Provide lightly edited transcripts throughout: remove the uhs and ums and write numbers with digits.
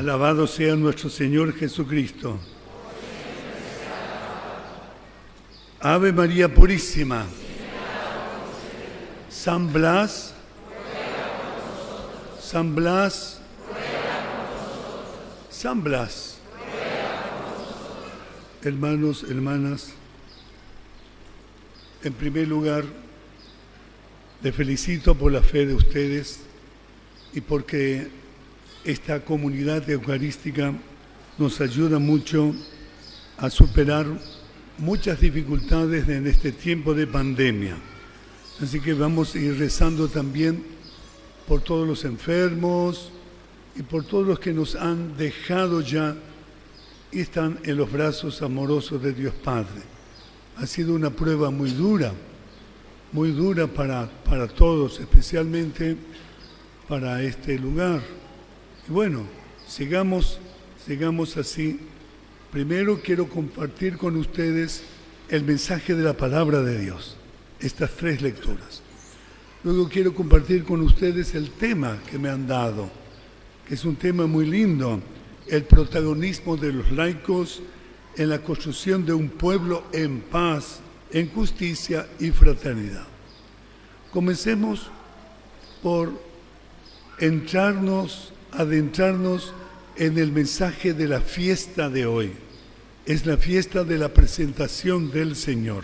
Alabado sea nuestro Señor Jesucristo. Ave María Purísima. San Blas. San Blas. San Blas. Hermanos, hermanas, en primer lugar, les felicito por la fe de ustedes y porque esta comunidad eucarística nos ayuda mucho a superar muchas dificultades en este tiempo de pandemia. Así que vamos a ir rezando también por todos los enfermos y por todos los que nos han dejado ya y están en los brazos amorosos de Dios Padre. Ha sido una prueba muy dura para todos, especialmente para este lugar. Y bueno, sigamos así. Primero quiero compartir con ustedes el mensaje de la palabra de Dios, estas 3 lecturas. Luego quiero compartir con ustedes el tema que me han dado, que es un tema muy lindo, el protagonismo de los laicos en la construcción de un pueblo en paz, en justicia y fraternidad. Comencemos por adentrarnos en el mensaje de la fiesta de hoy. Es la fiesta de la presentación del Señor.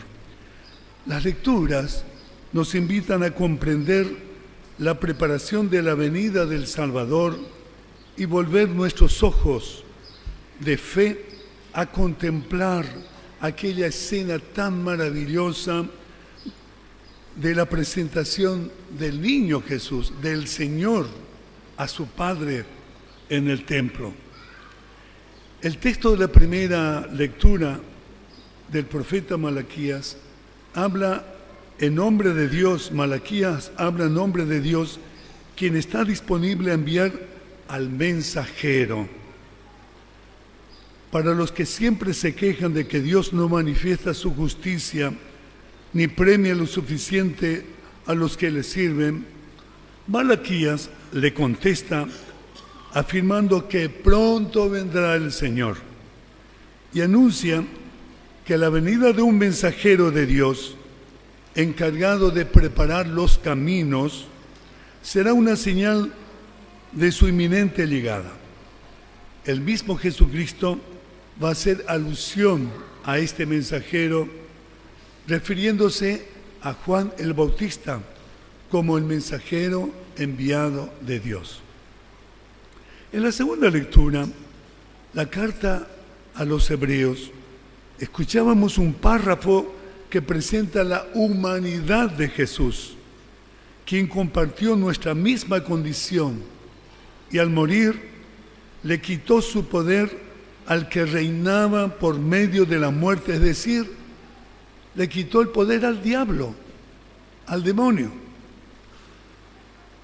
Las lecturas nos invitan a comprender la preparación de la venida del Salvador y volver nuestros ojos de fe a contemplar aquella escena tan maravillosa de la presentación del niño Jesús, del Señor, a su Padre en el templo. El texto de la primera lectura del profeta Malaquías habla en nombre de Dios. Malaquías habla en nombre de Dios, quien está disponible a enviar al mensajero. Para los que siempre se quejan de que Dios no manifiesta su justicia ni premia lo suficiente a los que le sirven, Malaquías le contesta afirmando que pronto vendrá el Señor y anuncia que la venida de un mensajero de Dios encargado de preparar los caminos será una señal de su inminente llegada. El mismo Jesucristo va a hacer alusión a este mensajero refiriéndose a Juan el Bautista como el mensajero enviado de Dios. En la segunda lectura, la carta a los Hebreos, escuchábamos un párrafo que presenta la humanidad de Jesús, quien compartió nuestra misma condición y al morir le quitó su poder al que reinaba por medio de la muerte, es decir, le quitó el poder al diablo, al demonio.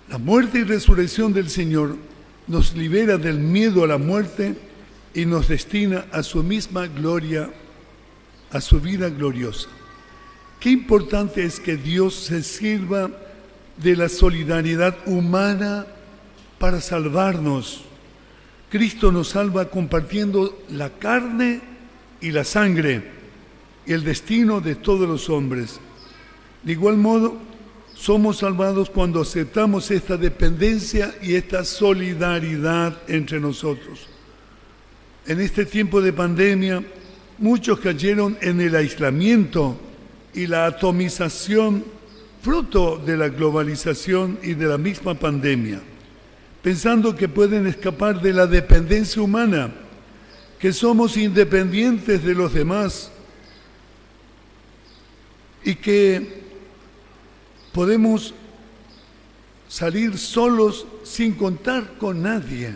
La muerte y resurrección del Señor nos libera del miedo a la muerte y nos destina a su misma gloria, a su vida gloriosa. Qué importante es que Dios se sirva de la solidaridad humana para salvarnos. Cristo nos salva compartiendo la carne y la sangre y el destino de todos los hombres. De igual modo, somos salvados cuando aceptamos esta dependencia y esta solidaridad entre nosotros. En este tiempo de pandemia, muchos cayeron en el aislamiento y la atomización, fruto de la globalización y de la misma pandemia, pensando que pueden escapar de la dependencia humana, que somos independientes de los demás y que podemos salir solos sin contar con nadie.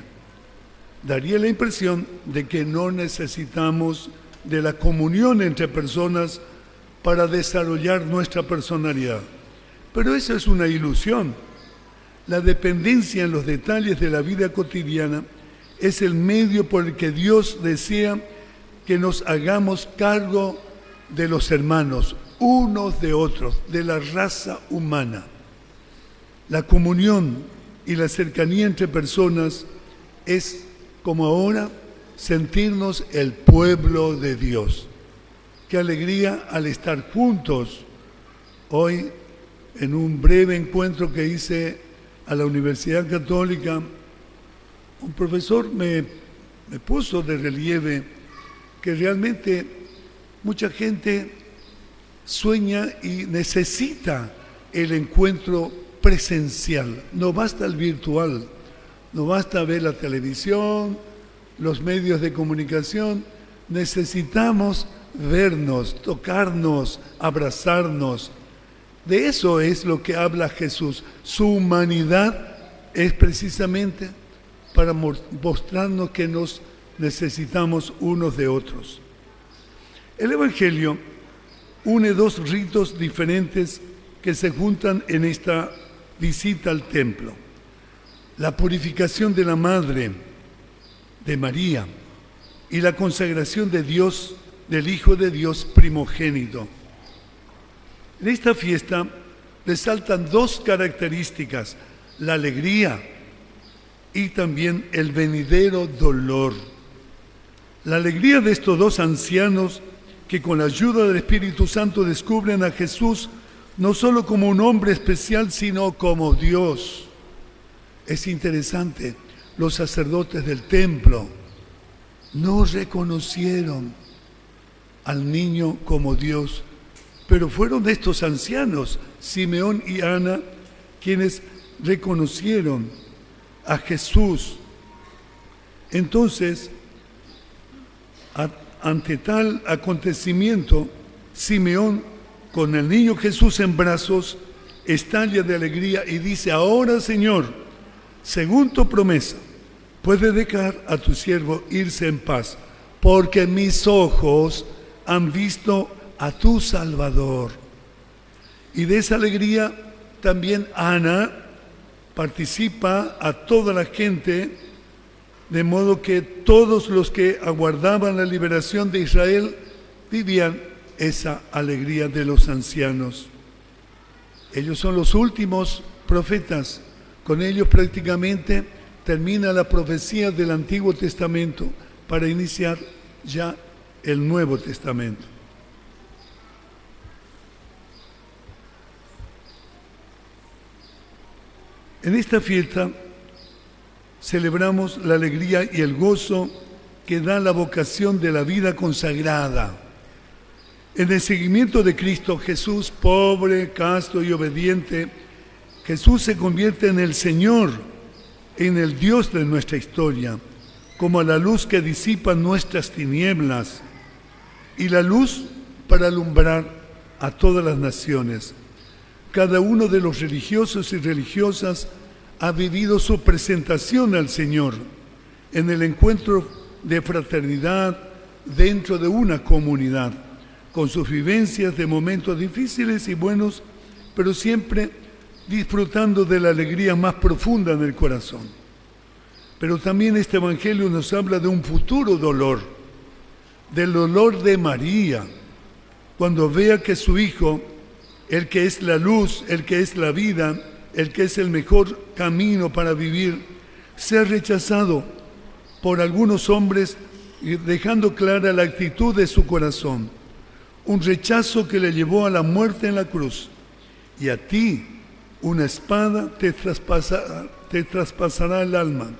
Daría la impresión de que no necesitamos de la comunión entre personas para desarrollar nuestra personalidad. Pero eso es una ilusión. La dependencia en los detalles de la vida cotidiana es el medio por el que Dios desea que nos hagamos cargo de los hermanos, unos de otros, de la raza humana. La comunión y la cercanía entre personas es como ahora, sentirnos el pueblo de Dios. Qué alegría al estar juntos hoy en un breve encuentro que hice a la Universidad Católica. Un profesor me puso de relieve que realmente mucha gente sueña y necesita el encuentro presencial. No basta el virtual, no basta ver la televisión, los medios de comunicación. Necesitamos vernos, tocarnos, abrazarnos. De eso es lo que habla Jesús. Su humanidad es precisamente para mostrarnos que nos necesitamos unos de otros. El Evangelio une dos ritos diferentes que se juntan en esta visita al templo. La purificación de la Madre, de María, y la consagración de Dios, del Hijo de Dios primogénito. En esta fiesta resaltan dos características: la alegría y también el venidero dolor. La alegría de estos dos ancianos que con la ayuda del Espíritu Santo descubren a Jesús no solo como un hombre especial, sino como Dios. Es interesante, los sacerdotes del templo no reconocieron al niño como Dios, pero fueron de estos ancianos, Simeón y Ana, quienes reconocieron a Jesús. Entonces, ante tal acontecimiento, Simeón, con el niño Jesús en brazos, estalla de alegría y dice: ahora, Señor, según tu promesa, puedes dejar a tu siervo irse en paz, porque mis ojos han visto a tu Salvador. Y de esa alegría también Ana participa a toda la gente, de modo que todos los que aguardaban la liberación de Israel vivían esa alegría de los ancianos. Ellos son los últimos profetas. Con ellos prácticamente termina la profecía del Antiguo Testamento para iniciar ya el Nuevo Testamento. En esta fiesta celebramos la alegría y el gozo que da la vocación de la vida consagrada. En el seguimiento de Cristo Jesús, pobre, casto y obediente, Jesús se convierte en el Señor, en el Dios de nuestra historia, como la luz que disipa nuestras tinieblas y la luz para alumbrar a todas las naciones. Cada uno de los religiosos y religiosas ha vivido su presentación al Señor en el encuentro de fraternidad dentro de una comunidad, con sus vivencias de momentos difíciles y buenos, pero siempre disfrutando de la alegría más profunda en el corazón. Pero también este Evangelio nos habla de un futuro dolor, del dolor de María, cuando vea que su Hijo, el que es la luz, el que es la vida, el que es el mejor camino para vivir, sea rechazado por algunos hombres, dejando clara la actitud de su corazón. Un rechazo que le llevó a la muerte en la cruz. Y a ti una espada te traspasará el alma.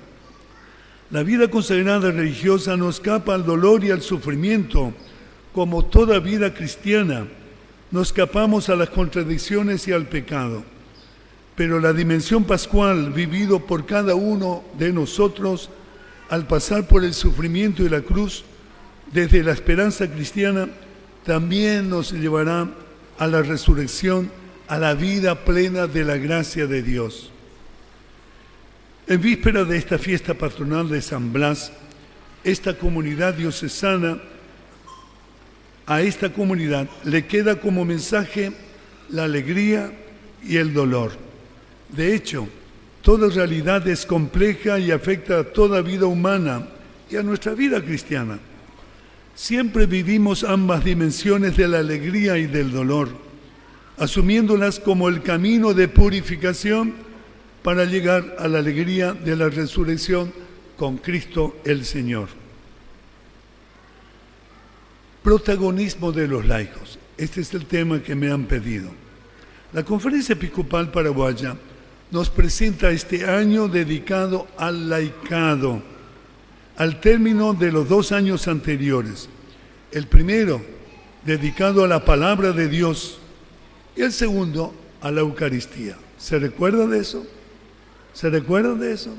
La vida consagrada religiosa no escapa al dolor y al sufrimiento, como toda vida cristiana. No escapamos a las contradicciones y al pecado. Pero la dimensión pascual vivido por cada uno de nosotros al pasar por el sufrimiento y la cruz, desde la esperanza cristiana, también nos llevará a la resurrección, a la vida plena de la gracia de Dios. En víspera de esta fiesta patronal de San Blas, esta comunidad diocesana, a esta comunidad le queda como mensaje la alegría y el dolor. De hecho, toda realidad es compleja y afecta a toda vida humana y a nuestra vida cristiana. Siempre vivimos ambas dimensiones de la alegría y del dolor, asumiéndolas como el camino de purificación para llegar a la alegría de la resurrección con Cristo el Señor. Protagonismo de los laicos. Este es el tema que me han pedido. La Conferencia Episcopal Paraguaya nos presenta este año dedicado al laicado, al término de los 2 años anteriores. El primero, dedicado a la palabra de Dios, y el segundo, a la Eucaristía. ¿Se recuerda de eso? ¿Se recuerda de eso?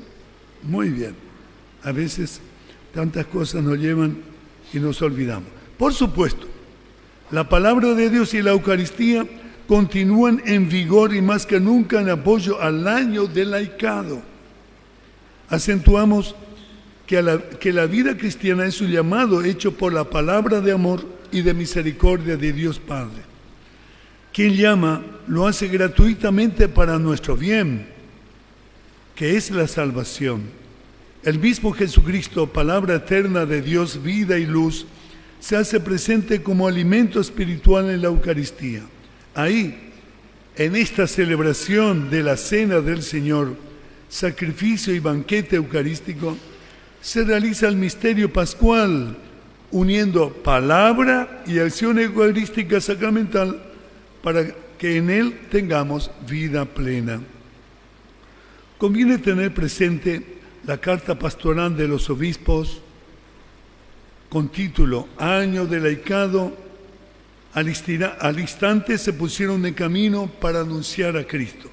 Muy bien. A veces tantas cosas nos llevan y nos olvidamos. Por supuesto, la palabra de Dios y la Eucaristía continúan en vigor y más que nunca en apoyo al año del laicado. Acentuamos que la vida cristiana es un llamado hecho por la palabra de amor y de misericordia de Dios Padre. Quien llama lo hace gratuitamente para nuestro bien, que es la salvación. El mismo Jesucristo, palabra eterna de Dios, vida y luz, se hace presente como alimento espiritual en la Eucaristía. Ahí, en esta celebración de la Cena del Señor, sacrificio y banquete eucarístico, se realiza el misterio pascual, uniendo palabra y acción eucarística sacramental para que en él tengamos vida plena. Conviene tener presente la carta pastoral de los obispos con título Año del Laicado. Al instante se pusieron en camino para anunciar a Cristo.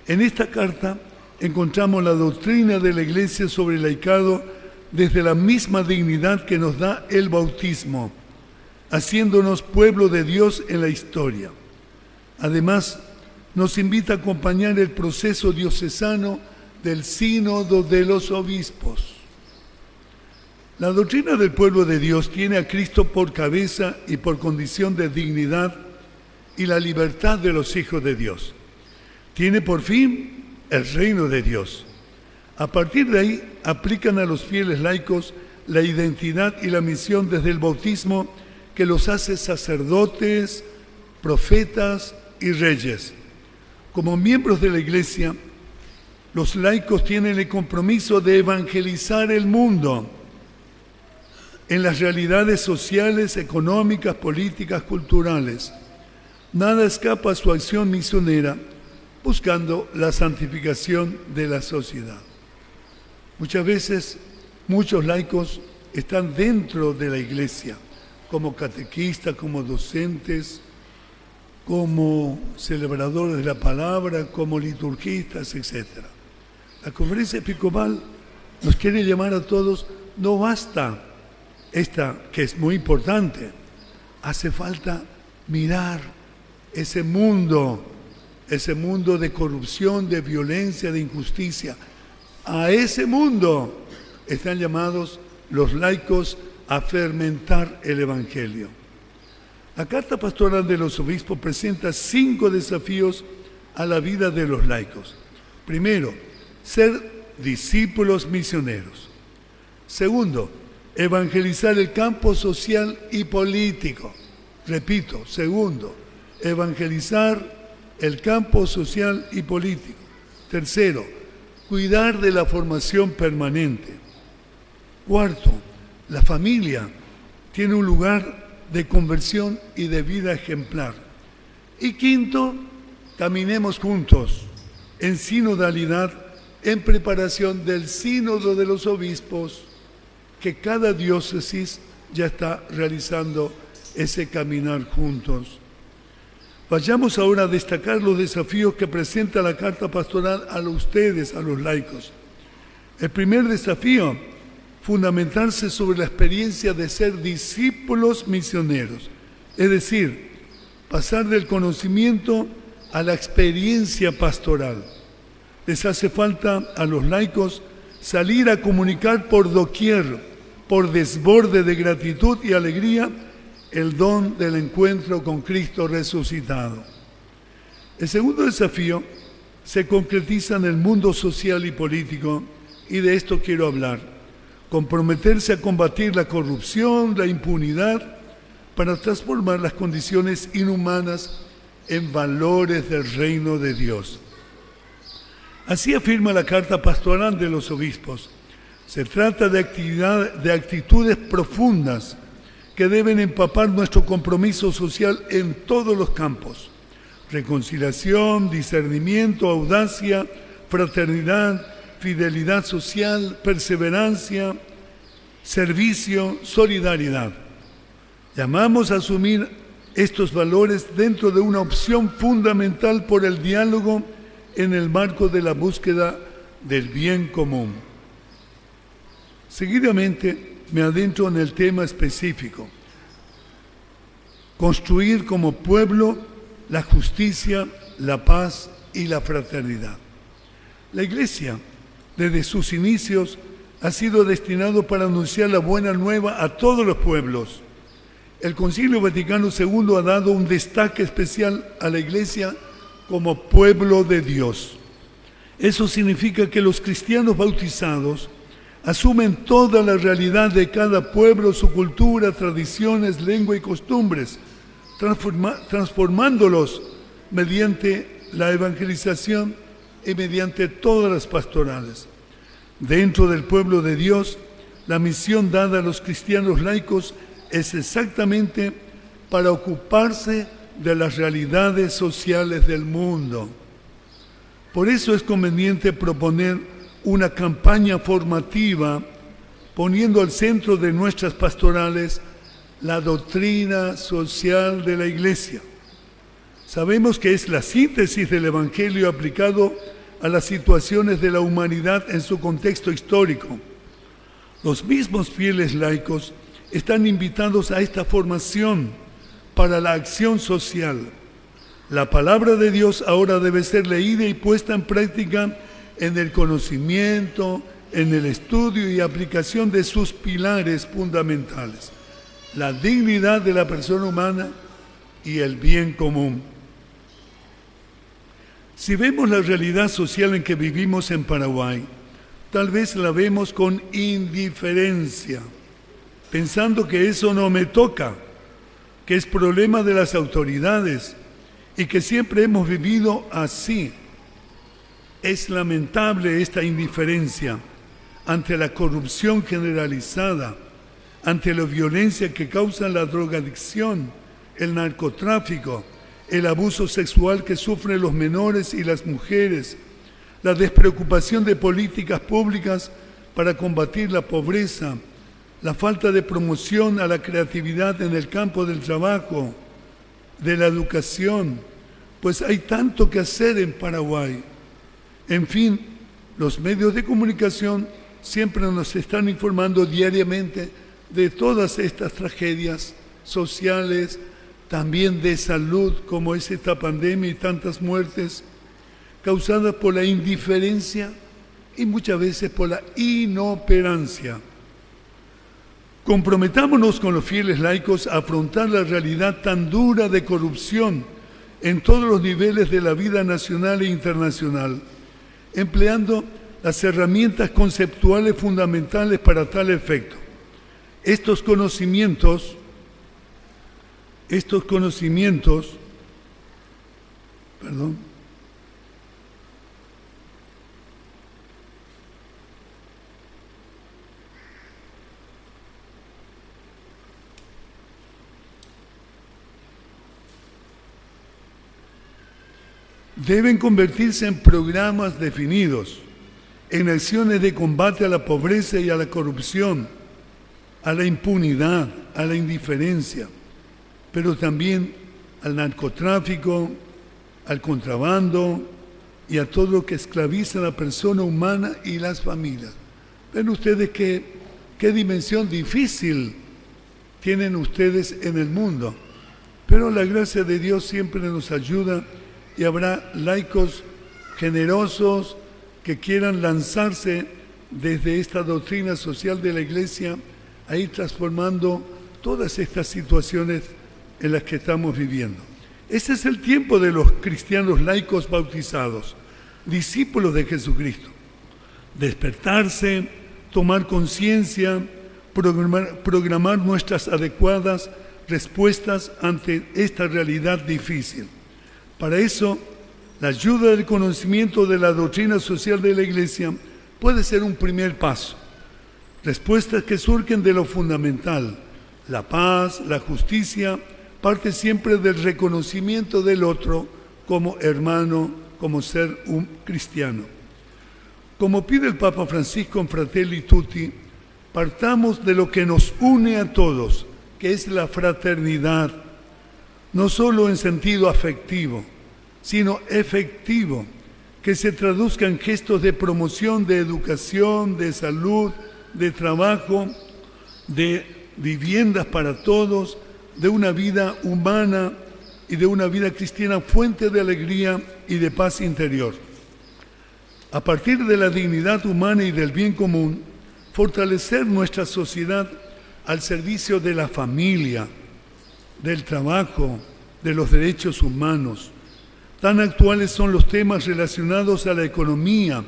En esta carta encontramos la doctrina de la Iglesia sobre el laicado desde la misma dignidad que nos da el bautismo, haciéndonos pueblo de Dios en la historia. Además, nos invita a acompañar el proceso diocesano del sínodo de los obispos. La doctrina del pueblo de Dios tiene a Cristo por cabeza y por condición de dignidad y la libertad de los hijos de Dios. Tiene por fin el reino de Dios. A partir de ahí, aplican a los fieles laicos la identidad y la misión desde el bautismo que los hace sacerdotes, profetas y reyes. Como miembros de la Iglesia, los laicos tienen el compromiso de evangelizar el mundo en las realidades sociales, económicas, políticas, culturales. Nada escapa a su acción misionera, buscando la santificación de la sociedad. Muchas veces, muchos laicos están dentro de la Iglesia, como catequistas, como docentes, como celebradores de la palabra, como liturgistas, etc. La Conferencia Episcopal nos quiere llamar a todos, no basta esta que es muy importante, hace falta mirar ese mundo de corrupción, de violencia, de injusticia. A ese mundo están llamados los laicos a fermentar el Evangelio. La Carta Pastoral de los Obispos presenta 5 desafíos a la vida de los laicos. Primero, ser discípulos misioneros. Segundo, evangelizar el campo social y político. Repito, segundo, evangelizar el campo social y político. Tercero, cuidar de la formación permanente. Cuarto, la familia tiene un lugar de conversión y de vida ejemplar. Y quinto, caminemos juntos en sinodalidad en preparación del sínodo de los obispos, que cada diócesis ya está realizando ese caminar juntos. Vayamos ahora a destacar los desafíos que presenta la Carta Pastoral a ustedes, a los laicos. El primer desafío, fundamentarse sobre la experiencia de ser discípulos misioneros, es decir, pasar del conocimiento a la experiencia pastoral. Les hace falta a los laicos salir a comunicar por doquier, por desborde de gratitud y alegría, el don del encuentro con Cristo resucitado. El segundo desafío se concretiza en el mundo social y político, y de esto quiero hablar. Comprometerse a combatir la corrupción, la impunidad, para transformar las condiciones inhumanas en valores del reino de Dios. Así afirma la Carta Pastoral de los Obispos. Se trata de actitudes profundas que deben empapar nuestro compromiso social en todos los campos: reconciliación, discernimiento, audacia, fraternidad, fidelidad social, perseverancia, servicio, solidaridad. Llamamos a asumir estos valores dentro de una opción fundamental por el diálogo en el marco de la búsqueda del bien común. Seguidamente me adentro en el tema específico: construir como pueblo la justicia, la paz y la fraternidad. La Iglesia, desde sus inicios, ha sido destinado para anunciar la buena nueva a todos los pueblos. El Concilio Vaticano II ha dado un destaque especial a la Iglesia como pueblo de Dios. Eso significa que los cristianos bautizados asumen toda la realidad de cada pueblo, su cultura, tradiciones, lengua y costumbres, transformándolos mediante la evangelización y mediante todas las pastorales. Dentro del pueblo de Dios, la misión dada a los cristianos laicos es exactamente para ocuparse de las realidades sociales del mundo. Por eso es conveniente proponer una campaña formativa poniendo al centro de nuestras pastorales la doctrina social de la Iglesia. Sabemos que es la síntesis del Evangelio aplicado a las situaciones de la humanidad en su contexto histórico. Los mismos fieles laicos están invitados a esta formación para la acción social. La palabra de Dios ahora debe ser leída y puesta en práctica en el conocimiento, en el estudio y aplicación de sus pilares fundamentales: la dignidad de la persona humana y el bien común. Si vemos la realidad social en que vivimos en Paraguay, tal vez la vemos con indiferencia, pensando que eso no me toca, que es problema de las autoridades y que siempre hemos vivido así. Es lamentable esta indiferencia ante la corrupción generalizada, ante la violencia que causa la drogadicción, el narcotráfico, el abuso sexual que sufren los menores y las mujeres, la despreocupación de políticas públicas para combatir la pobreza, la falta de promoción a la creatividad en el campo del trabajo, de la educación, pues hay tanto que hacer en Paraguay. En fin, los medios de comunicación siempre nos están informando diariamente de todas estas tragedias sociales, también de salud, como es esta pandemia y tantas muertes causadas por la indiferencia y muchas veces por la inoperancia. Comprometámonos con los fieles laicos a afrontar la realidad tan dura de corrupción en todos los niveles de la vida nacional e internacional, empleando las herramientas conceptuales fundamentales para tal efecto. Estos conocimientos deben convertirse en programas definidos, en acciones de combate a la pobreza y a la corrupción, a la impunidad, a la indiferencia, pero también al narcotráfico, al contrabando y a todo lo que esclaviza a la persona humana y las familias. Ven ustedes qué dimensión difícil tienen ustedes en el mundo, pero la gracia de Dios siempre nos ayuda y habrá laicos generosos que quieran lanzarse desde esta doctrina social de la Iglesia a ir transformando todas estas situaciones en las que estamos viviendo. Ese es el tiempo de los cristianos laicos bautizados, discípulos de Jesucristo. Despertarse, tomar conciencia, programar nuestras adecuadas respuestas ante esta realidad difícil. Para eso, la ayuda del conocimiento de la doctrina social de la Iglesia puede ser un primer paso. Respuestas que surgen de lo fundamental. La paz, la justicia, parte siempre del reconocimiento del otro como hermano, como ser un cristiano. Como pide el Papa Francisco en Fratelli Tutti, partamos de lo que nos une a todos, que es la fraternidad, no solo en sentido afectivo, sino efectivo, que se traduzca en gestos de promoción, de educación, de salud, de trabajo, de viviendas para todos, de una vida humana y de una vida cristiana fuente de alegría y de paz interior. A partir de la dignidad humana y del bien común, fortalecer nuestra sociedad al servicio de la familia, del trabajo, de los derechos humanos. Tan actuales son los temas relacionados a la economía,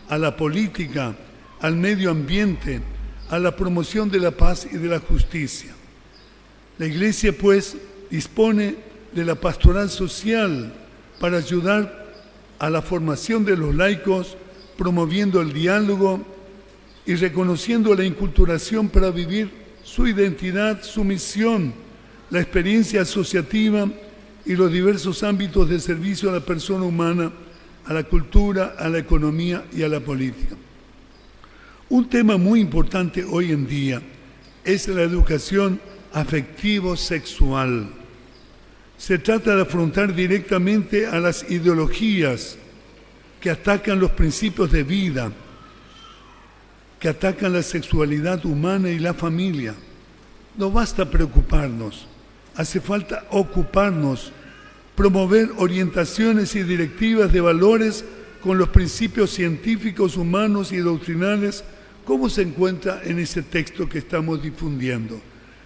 a la política, al medio ambiente, a la promoción de la paz y de la justicia. La Iglesia, pues, dispone de la pastoral social para ayudar a la formación de los laicos, promoviendo el diálogo y reconociendo la inculturación para vivir su identidad, su misión, la experiencia asociativa y los diversos ámbitos de servicio a la persona humana, a la cultura, a la economía y a la política. Un tema muy importante hoy en día es la educación afectivo-sexual. Se trata de afrontar directamente a las ideologías que atacan los principios de vida, que atacan la sexualidad humana y la familia. No basta preocuparnos, hace falta ocuparnos, promover orientaciones y directivas de valores con los principios científicos, humanos y doctrinales, como se encuentra en ese texto que estamos difundiendo.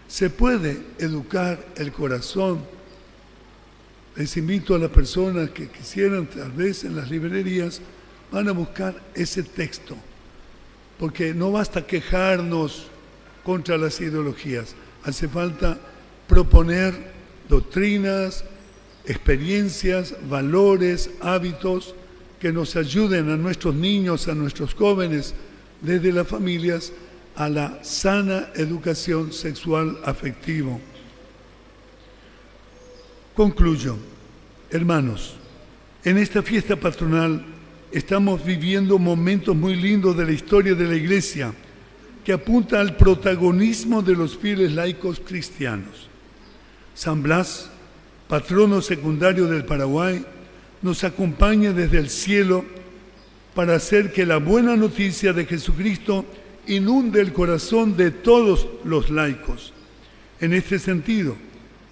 Se puede educar el corazón. Les invito a las personas que quisieran, tal vez en las librerías, van a buscar ese texto, porque no basta quejarnos contra las ideologías, hace falta proponer doctrinas, experiencias, valores, hábitos que nos ayuden a nuestros niños, a nuestros jóvenes, desde las familias, a la sana educación sexual afectiva. Concluyo. Hermanos, en esta fiesta patronal estamos viviendo momentos muy lindos de la historia de la Iglesia que apunta al protagonismo de los fieles laicos cristianos. San Blas, patrono secundario del Paraguay, nos acompaña desde el cielo para hacer que la buena noticia de Jesucristo inunde el corazón de todos los laicos. En este sentido,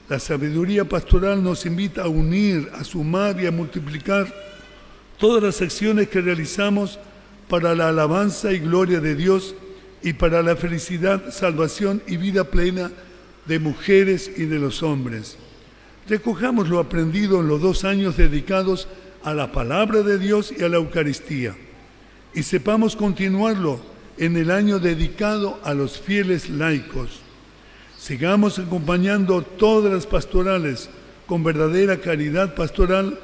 la sabiduría pastoral nos invita a unir, a sumar y a multiplicar todas las acciones que realizamos para la alabanza y gloria de Dios y para la felicidad, salvación y vida plena de mujeres y de los hombres. Recojamos lo aprendido en los 2 años dedicados a la palabra de Dios y a la Eucaristía, y sepamos continuarlo en el año dedicado a los fieles laicos. Sigamos acompañando todas las pastorales con verdadera caridad pastoral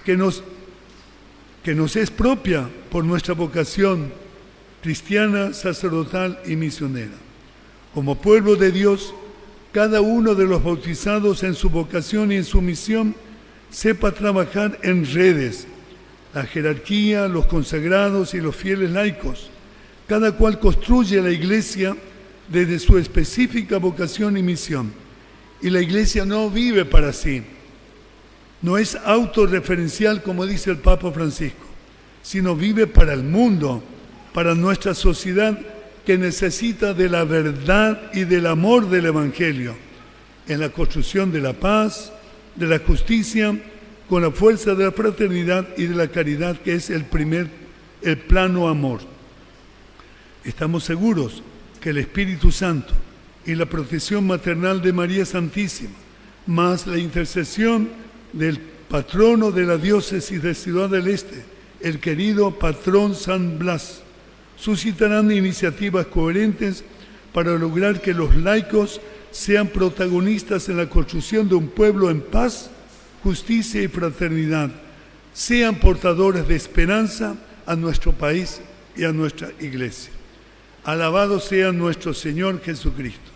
que nos es propia por nuestra vocación cristiana, sacerdotal y misionera. Como pueblo de Dios, cada uno de los bautizados en su vocación y en su misión sepa trabajar en redes, la jerarquía, los consagrados y los fieles laicos. Cada cual construye la Iglesia desde su específica vocación y misión. Y la Iglesia no vive para sí, no es autorreferencial como dice el Papa Francisco, sino vive para el mundo, para nuestra sociedad que necesita de la verdad y del amor del Evangelio, en la construcción de la paz, de la justicia, con la fuerza de la fraternidad y de la caridad, que es el plano amor. Estamos seguros que el Espíritu Santo y la protección maternal de María Santísima, más la intercesión del patrono de la diócesis de Ciudad del Este, el querido patrón San Blas, suscitarán iniciativas coherentes para lograr que los laicos sean protagonistas en la construcción de un pueblo en paz, justicia y fraternidad, sean portadores de esperanza a nuestro país y a nuestra Iglesia. Alabado sea nuestro Señor Jesucristo.